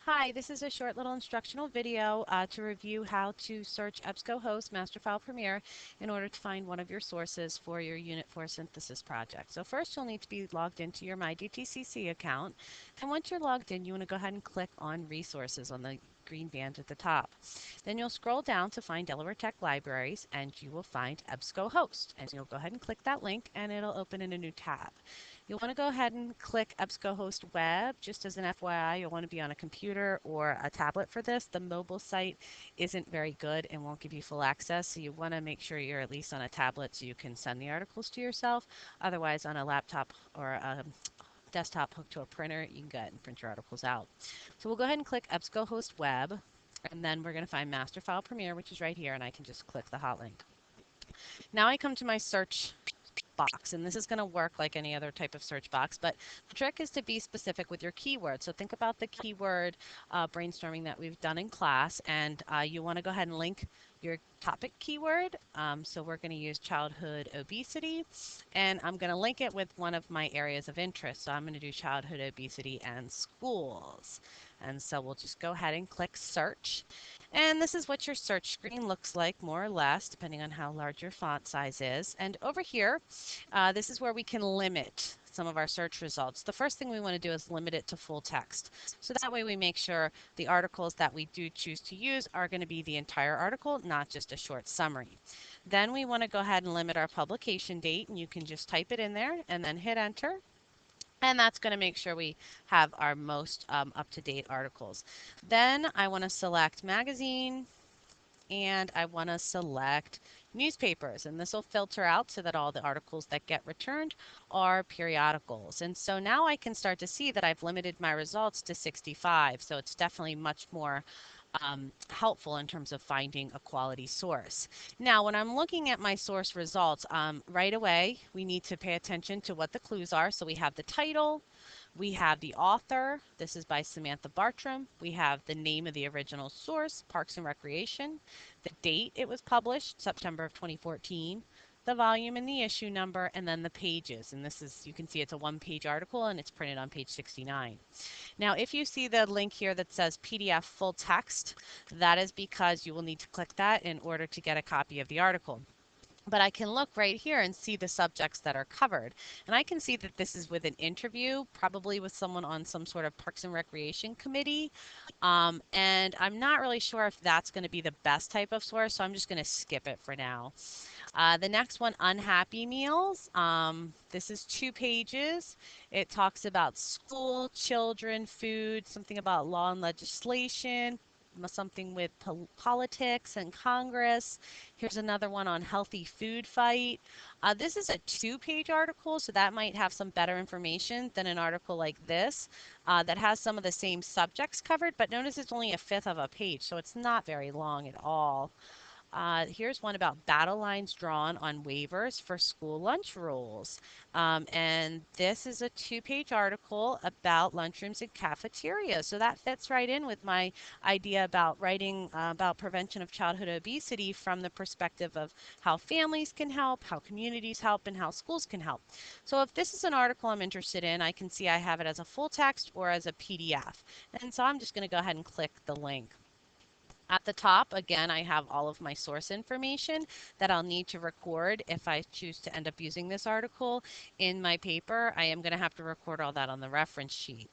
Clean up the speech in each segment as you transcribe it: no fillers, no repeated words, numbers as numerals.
Hi, this is a short little instructional video to review how to search EBSCOhost MasterFILE Premier in order to find one of your sources for your Unit 4 synthesis project. So first you'll need to be logged into your MyDTCC account, and once you're logged in you want to go ahead and click on Resources on the green band at the top. Then you'll scroll down to find Delaware Tech Libraries and you will find EBSCOhost, and you'll go ahead and click that link and it'll open in a new tab. You'll want to go ahead and click EBSCOhost Web. Just as an FYI, you'll want to be on a computer or a tablet for this. The mobile site isn't very good and won't give you full access, so you want to make sure you're at least on a tablet so you can send the articles to yourself. Otherwise, on a laptop or a desktop hooked to a printer, you can go ahead and print your articles out. So we'll go ahead and click EBSCOhost Web, and then we're going to find MasterFILE Premier, which is right here, and I can just click the hot link. Now I come to my search box, and this is going to work like any other type of search box, but the trick is to be specific with your keyword. So think about the keyword brainstorming that we've done in class, and you want to go ahead and link your topic keyword. So we're going to use childhood obesity, and I'm going to link it with one of my areas of interest. So I'm going to do childhood obesity and schools. And so we'll just go ahead and click search. And this is what your search screen looks like, more or less, depending on how large your font size is. And over here, this is where we can limit some of our search results. The first thing we want to do is limit it to full text. So that way we make sure the articles that we do choose to use are going to be the entire article, not just a short summary. Then we want to go ahead and limit our publication date, and you can just type it in there and then hit enter. And that's going to make sure we have our most up-to-date articles. Then I want to select magazine, and I want to select newspapers, and this will filter out so that all the articles that get returned are periodicals. And so now I can start to see that I've limited my results to 65, so it's definitely much more helpful in terms of finding a quality source. Now, when I'm looking at my source results, right away, we need to pay attention to what the clues are. So we have the title, we have the author. This is by Samantha Bartram. We have the name of the original source, Parks and Recreation, the date it was published, September of 2014, the volume and the issue number, and then the pages. And this is, you can see it's a one-page article and it's printed on page 69. Now, if you see the link here that says PDF full text, that is because you will need to click that in order to get a copy of the article. But I can look right here and see the subjects that are covered. And I can see that this is with an interview, probably with someone on some sort of Parks and Recreation committee. And I'm not really sure if that's going to be the best type of source, so I'm just going to skip it for now. The next one, Unhappy Meals. This is 2 pages. It talks about school, children, food, something about law and legislation, something with politics and Congress. Here's another one on healthy food fight. This is a 2-page article, so that might have some better information than an article like this that has some of the same subjects covered, but notice it's only a fifth of a page, so it's not very long at all. Here's one about battle lines drawn on waivers for school lunch rules. And this is a 2-page article about lunchrooms and cafeterias. So that fits right in with my idea about writing about prevention of childhood obesity from the perspective of how families can help, how communities help, and how schools can help. So if this is an article I'm interested in, I can see I have it as a full text or as a PDF. And so I'm just going to go ahead and click the link. At the top, again, I have all of my source information that I'll need to record if I choose to end up using this article in my paper. I am going to have to record all that on the reference sheet.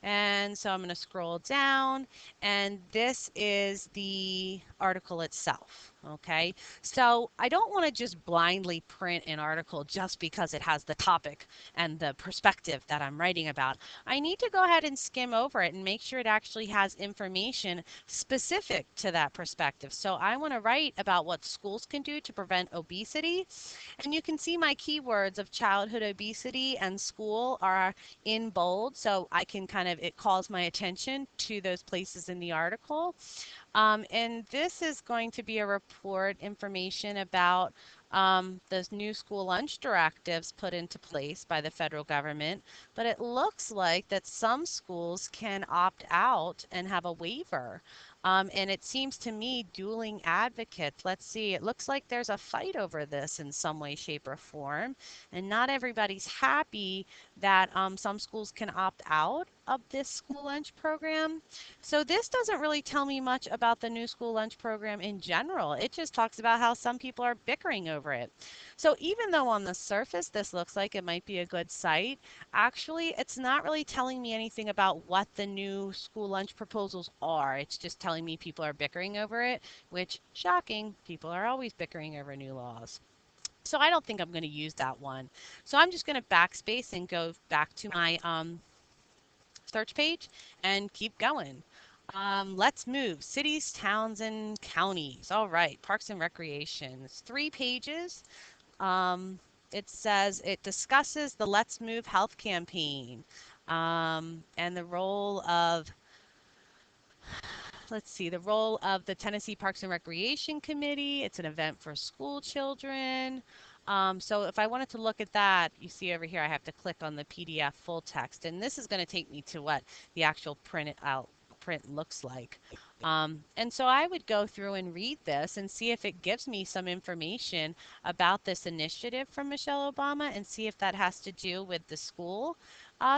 And so I'm going to scroll down, and this is the article itself. Okay, so I don't want to just blindly print an article just because it has the topic and the perspective that I'm writing about. I need to go ahead and skim over it and make sure it actually has information specific to that perspective. So I want to write about what schools can do to prevent obesity. And you can see my keywords of childhood obesity and school are in bold, so I can it calls my attention to those places in the article. And this is going to be a report information about the new school lunch directives put into place by the federal government, but it looks like that some schools can opt out and have a waiver. And it seems to me dueling advocates. Let's see, it looks like there's a fight over this in some way, shape, or form, and not everybody's happy that some schools can opt out of this school lunch program. So this doesn't really tell me much about the new school lunch program in general. It just talks about how some people are bickering over it. So even though on the surface this looks like it might be a good site, actually it's not really telling me anything about what the new school lunch proposals are. It's just telling me people are bickering over it, which, shocking, people are always bickering over new laws. So I don't think I'm going to use that one. So I'm just going to backspace and go back to my search page and keep going. Let's move. Cities, towns, and counties. All right. Parks and Recreation. It's 3 pages. Um, it says it discusses the Let's Move Health campaign and the role of, let's see, the role of the Tennessee Parks and Recreation Committee. It's an event for school children. So if I wanted to look at that, you see over here, I have to click on the PDF full text, and this is going to take me to what the actual print looks like. And so I would go through and read this and see if it gives me some information about this initiative from Michelle Obama and see if that has to do with the school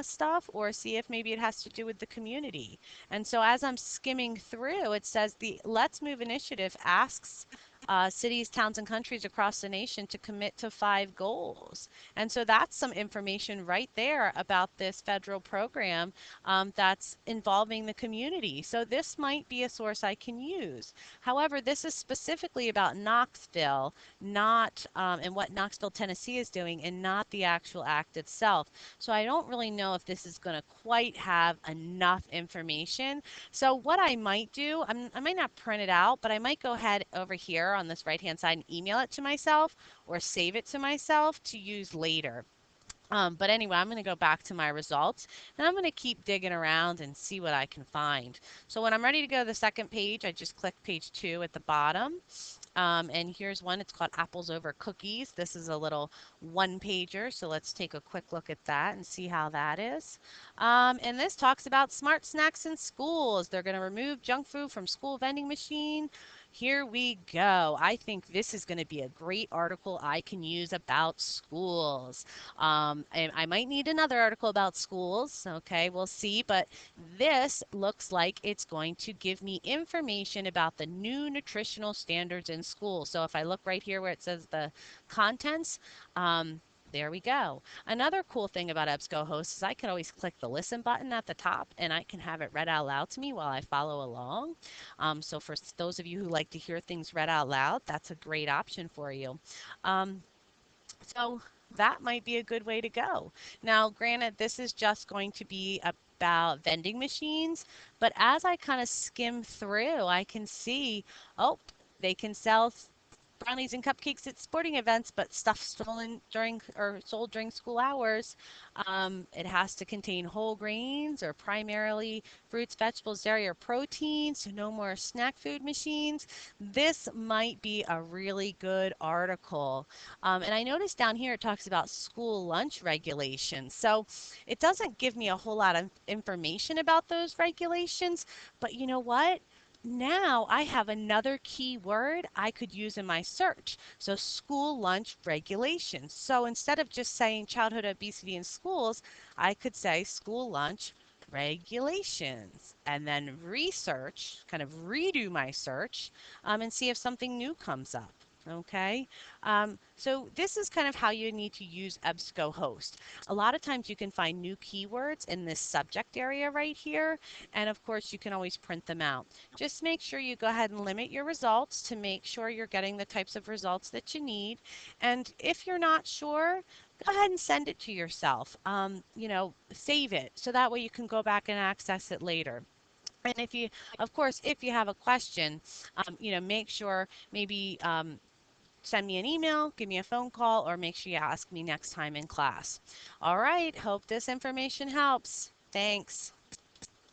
stuff or see if maybe it has to do with the community. And so as I'm skimming through, it says the Let's Move initiative asks cities, towns, and countries across the nation to commit to 5 goals. And so that's some information right there about this federal program that's involving the community. So this might be a source I can use. However, this is specifically about Knoxville, not and what Knoxville, Tennessee is doing, and not the actual act itself. So I don't really know if this is going to quite have enough information. So what I might do, I might not print it out, but I might go ahead over here on this right-hand side and email it to myself or save it to myself to use later. But anyway, I'm going to go back to my results and I'm going to keep digging around and see what I can find. So when I'm ready to go to the second page, I just click page 2 at the bottom. And here's one, it's called Apples Over Cookies. This is a little one-pager, so let's take a quick look at that and see how that is. And this talks about smart snacks in schools. They're going to remove junk food from school vending machine. Here we go. I think this is going to be a great article I can use about schools. And I might need another article about schools. Okay, we'll see. But this looks like it's going to give me information about the new nutritional standards in school. So if I look right here where it says the contents, there we go. Another cool thing about EBSCOhost is I can always click the listen button at the top and I can have it read out loud to me while I follow along. So for those of you who like to hear things read out loud, that's a great option for you. So that might be a good way to go. Now, granted, this is just going to be about vending machines, but as I kind of skim through, I can see, oh, they can sell brownies and cupcakes at sporting events, but stuff stolen during or sold during school hours. It has to contain whole grains or primarily fruits, vegetables, dairy, or protein, so no more snack food machines. This might be a really good article. And I noticed down here it talks about school lunch regulations. So it doesn't give me a whole lot of information about those regulations, but you know what? Now I have another keyword I could use in my search. So school lunch regulations. So instead of just saying childhood obesity in schools, I could say school lunch regulations and then research, kind of redo my search and see if something new comes up. Okay, so this is kind of how you need to use EBSCOhost. A lot of times you can find new keywords in this subject area right here, and of course you can always print them out. Just make sure you go ahead and limit your results to make sure you're getting the types of results that you need. And if you're not sure, go ahead and send it to yourself. Save it so that way you can go back and access it later. And if you, of course, if you have a question, make sure maybe send me an email, give me a phone call, or make sure you ask me next time in class. All right, hope this information helps. Thanks.